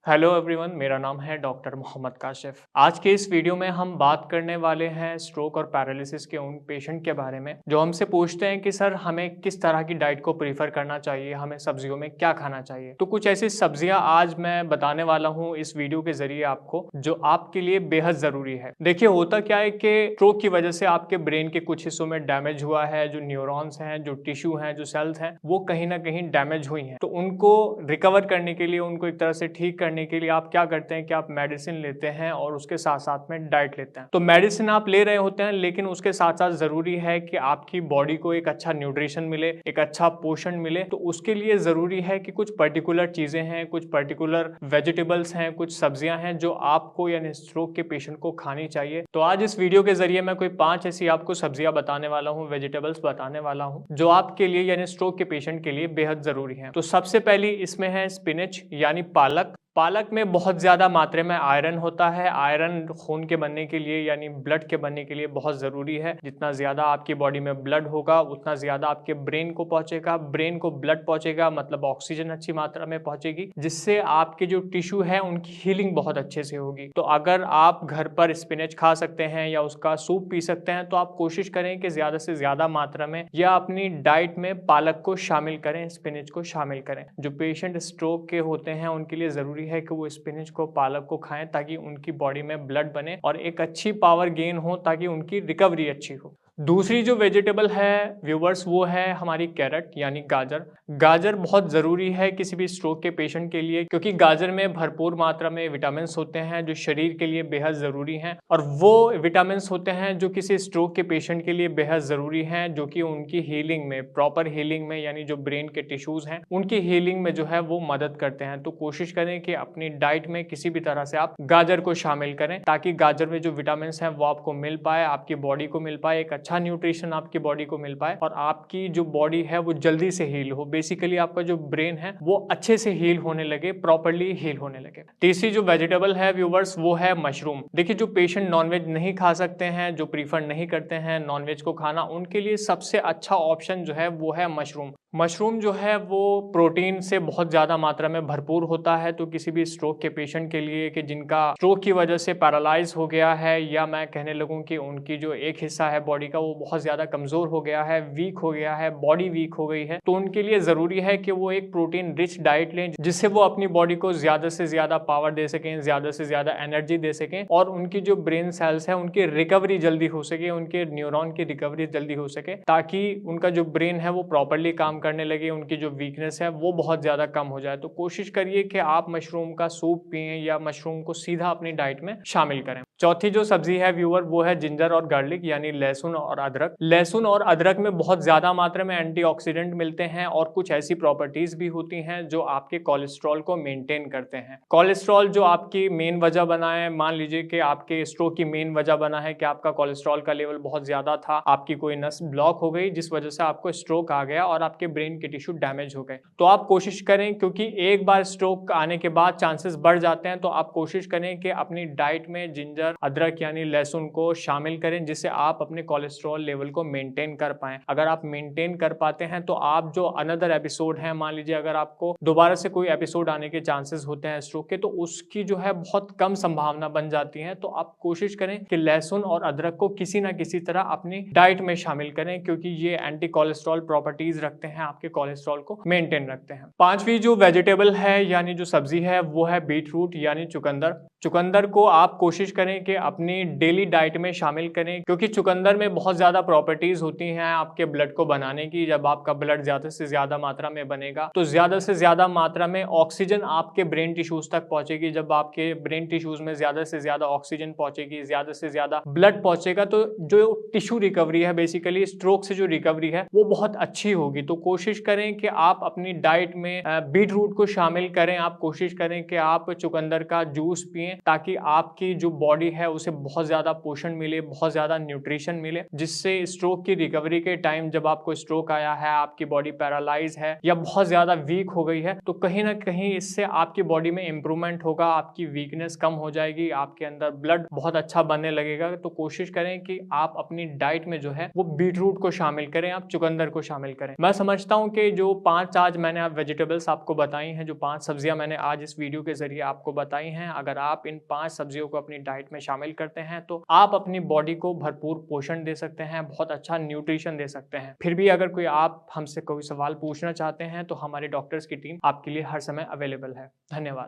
Hello everyone, मेरा नाम है डॉक्टर मोहम्मद काशिफ। आज के इस वीडियो में हम बात करने वाले हैं स्ट्रोक और पैरालिसिस के उन पेशेंट के बारे में जो हमसे पूछते हैं कि सर हमें किस तरह की डाइट को प्रीफर करना चाहिए, हमें सब्जियों में क्या खाना चाहिए। तो कुछ ऐसी सब्जियां आज मैं बताने वाला हूं इस वीडियो के जरिए आपको, जो आपके लिए बेहद जरूरी है। देखिए, होता क्या है कि स्ट्रोक की वजह से आपके ब्रेन के कुछ हिस्सों में डैमेज हुआ है। जो न्यूरॉन्स हैं, जो टिश्यू हैं, जो सेल्स हैं, वो कहीं ना कहीं डैमेज हुई हैं। तो उनको रिकवर करने के लिए, उनको एक तरह से ठीक करने के लिए आप क्या करते हैं कि आप मेडिसिन लेते हैं और उसके साथ साथ में डाइट लेते हैं। तो मेडिसिन आप ले रहे होते हैं, लेकिन उसके साथ साथ जरूरी है कि आपकी बॉडी को एक अच्छा न्यूट्रिशन मिले, एक अच्छा पोषण मिले। तो उसके लिए जरूरी है कि कुछ पर्टिकुलर चीजें हैं, कुछ पर्टिकुलर वेजिटेबल्स हैं, कुछ सब्जियां हैं जो आपको यानी स्ट्रोक के पेशेंट को खानी चाहिए। तो आज इस वीडियो के जरिए मैं कोई 5 ऐसी आपको सब्जियां बताने वाला हूं, वेजिटेबल्स बताने वाला हूं, जो आपके लिए यानी स्ट्रोक के पेशेंट के लिए बेहद जरूरी है। तो सबसे पहली इसमें है स्पिनच यानी पालक। पालक में बहुत ज़्यादा मात्रा में आयरन होता है। आयरन खून के बनने के लिए यानी ब्लड के बनने के लिए बहुत ज़रूरी है। जितना ज़्यादा आपकी बॉडी में ब्लड होगा, उतना ज़्यादा आपके ब्रेन को पहुंचेगा। ब्रेन को ब्लड पहुंचेगा मतलब ऑक्सीजन अच्छी मात्रा में पहुंचेगी, जिससे आपके जो टिश्यू है उनकी हीलिंग बहुत अच्छे से होगी। तो अगर आप घर पर स्पिनच खा सकते हैं या उसका सूप पी सकते हैं, तो आप कोशिश करें कि ज़्यादा से ज़्यादा मात्रा में या अपनी डाइट में पालक को शामिल करें, स्पिनच को शामिल करें। जो पेशेंट स्ट्रोक के होते हैं उनके लिए ज़रूरी है कि वो स्पिनच को, पालक को खाएं, ताकि उनकी बॉडी में ब्लड बने और एक अच्छी पावर गेन हो, ताकि उनकी रिकवरी अच्छी हो। दूसरी जो वेजिटेबल है व्यूवर्स, वो है हमारी कैरेट यानी गाजर। गाजर बहुत ज़रूरी है किसी भी स्ट्रोक के पेशेंट के लिए, क्योंकि गाजर में भरपूर मात्रा में विटामिन होते हैं जो शरीर के लिए बेहद ज़रूरी हैं, और वो विटामिन होते हैं जो किसी स्ट्रोक के पेशेंट के लिए बेहद ज़रूरी हैं, जो कि उनकी हीलिंग में, प्रॉपर हीलिंग में, यानी जो ब्रेन के टिश्यूज़ हैं उनकी हीलिंग में जो है वो मदद करते हैं। तो कोशिश करें कि अपनी डाइट में किसी भी तरह से आप गाजर को शामिल करें, ताकि गाजर में जो विटामिन हैं वो आपको मिल पाए, आपकी बॉडी को मिल पाए, एक अच्छा न्यूट्रिशन आपकी बॉडी को मिल पाए और आपकी जो बॉडी है वो जल्दी से हील हो। बेसिकली आपका जो ब्रेन है वो अच्छे से हील होने लगे, प्रॉपर्ली हील होने लगे। तीसरी जो वेजिटेबल है व्यूवर्स, वो है मशरूम। देखिए, जो पेशेंट नॉनवेज नहीं खा सकते हैं, जो प्रीफर नहीं करते हैं नॉनवेज को खाना, उनके लिए सबसे अच्छा ऑप्शन जो है वो है मशरूम। मशरूम जो है वो प्रोटीन से बहुत ज़्यादा मात्रा में भरपूर होता है। तो किसी भी स्ट्रोक के पेशेंट के लिए कि जिनका स्ट्रोक की वजह से पैरालाइज हो गया है, या मैं कहने लगूं कि उनकी जो एक हिस्सा है बॉडी का वो बहुत ज़्यादा कमज़ोर हो गया है, वीक हो गया है, बॉडी वीक हो गई है, तो उनके लिए ज़रूरी है कि वो एक प्रोटीन रिच डाइट लें, जिससे वो अपनी बॉडी को ज़्यादा से ज़्यादा पावर दे सकें, ज़्यादा से ज़्यादा एनर्जी दे सकें, और उनकी जो ब्रेन सेल्स है उनकी रिकवरी जल्दी हो सके, उनके न्यूरॉन की रिकवरी जल्दी हो सके, ताकि उनका जो ब्रेन है वो प्रॉपरली काम करने लगे, उनकी जो वीकनेस है वो बहुत ज़्यादा कम हो जाए। तो कोशिश करिए कि आप मशरूम का सूप पिएं या मशरूम को सीधा अपनी डाइट में शामिल करें। चौथी जो सब्जी है व्यूअर, वो है जिंजर और गार्लिक यानी लहसुन और अदरक। लहसुन और अदरक में बहुत ज़्यादा मात्रा में एंटीऑक्सीडेंट मिलते हैं और कुछ ऐसी प्रॉपर्टीज भी होती हैं जो आपके कोलेस्ट्रॉल को मेंटेन करते हैं। कोलेस्ट्रॉल जो आपकी मेन वजह बना है, मान लीजिए कि आपके स्ट्रोक की मेन वजह बना है कि आपका कोलेस्ट्रॉल का लेवल बहुत ज़्यादा था, आपकी कोई नस ब्लॉक हो गई जिस वजह से आपको स्ट्रोक आ गया और आपके ब्रेन के टिश्यू डैमेज हो गए। तो आप कोशिश करें, क्योंकि एक बार स्ट्रोक आने के बाद चांसेस बढ़ जाते हैं, तो आप कोशिश करें कि अपनी डाइट में जिंजर, अदरक यानी लहसुन को शामिल करें, जिससे आप अपने कोलेस्ट्रॉल लेवल को मेंटेन कर पाएं। अगर आप मेंटेन कर पाते हैं तो आप जो अनदर एपिसोड है, मान लीजिए अगर आपको दोबारा से कोई एपिसोड आने के चांसेस होते हैं स्ट्रोक के, तो उसकी जो है बहुत कम संभावना बन जाती है। तो आप कोशिश करें कि लहसुन और अदरक को किसी ना किसी तरह अपनी डाइट में शामिल करें, क्योंकि ये एंटी कोलेस्ट्रॉल प्रॉपर्टीज रखते हैं, आपके कोलेस्ट्रॉल को मेंटेन रखते हैं। पांचवी जो वेजिटेबल है यानी जो सब्जी है वो है बीट रूट यानी चुकंदर। चुकंदर को आप कोशिश करें कि अपनी डेली डाइट में शामिल करें, क्योंकि चुकंदर में बहुत ज़्यादा प्रॉपर्टीज होती हैं आपके ब्लड को बनाने की। जब आपका ब्लड ज़्यादा से ज़्यादा मात्रा में बनेगा तो ज़्यादा से ज़्यादा मात्रा में ऑक्सीजन आपके ब्रेन टिश्यूज तक पहुंचेगी। जब आपके ब्रेन टिश्यूज में ज़्यादा से ज़्यादा ऑक्सीजन पहुंचेगी, ज़्यादा से ज़्यादा ब्लड पहुंचेगा, तो जो टिश्यू रिकवरी है, बेसिकली स्ट्रोक से जो रिकवरी है, वो बहुत अच्छी होगी। तो कोशिश करें कि आप अपनी डाइट में बीट रूट को शामिल करें। आप कोशिश करें कि आप चुकंदर का जूस पिएं, ताकि आपकी जो बॉडी है उसे बहुत ज़्यादा पोषण मिले, बहुत ज़्यादा न्यूट्रिशन मिले जिससे स्ट्रोक की रिकवरी के टाइम जब आपको स्ट्रोक आया है, आपकी बॉडी पैरालाइज है या बहुत ज्यादा वीक हो गई है, तो कहीं ना कहीं इससे आपकी बॉडी में इंप्रूवमेंट होगा, आपकी वीकनेस कम हो जाएगी, आपके अंदर ब्लड बहुत अच्छा बनने लगेगा। तो कोशिश करें कि आप अपनी डाइट में जो है वो बीट रूट को शामिल करें, आप चुकंदर को शामिल करें। मैं समझता हूं कि जो 5 आज मैंने आप वेजिटेबल्स आपको बताई हैं, जो 5 सब्जियां मैंने आज इस वीडियो के जरिए आपको बताई हैं, अगर आप इन 5 सब्जियों को अपनी डाइट में शामिल करते हैं तो आप अपनी बॉडी को भरपूर पोषण दे सकते हैं, बहुत अच्छा न्यूट्रिशन दे सकते हैं। फिर भी अगर कोई आप हमसे कोई सवाल पूछना चाहते हैं तो हमारे डॉक्टर्स की टीम आपके लिए हर समय अवेलेबल है। धन्यवाद।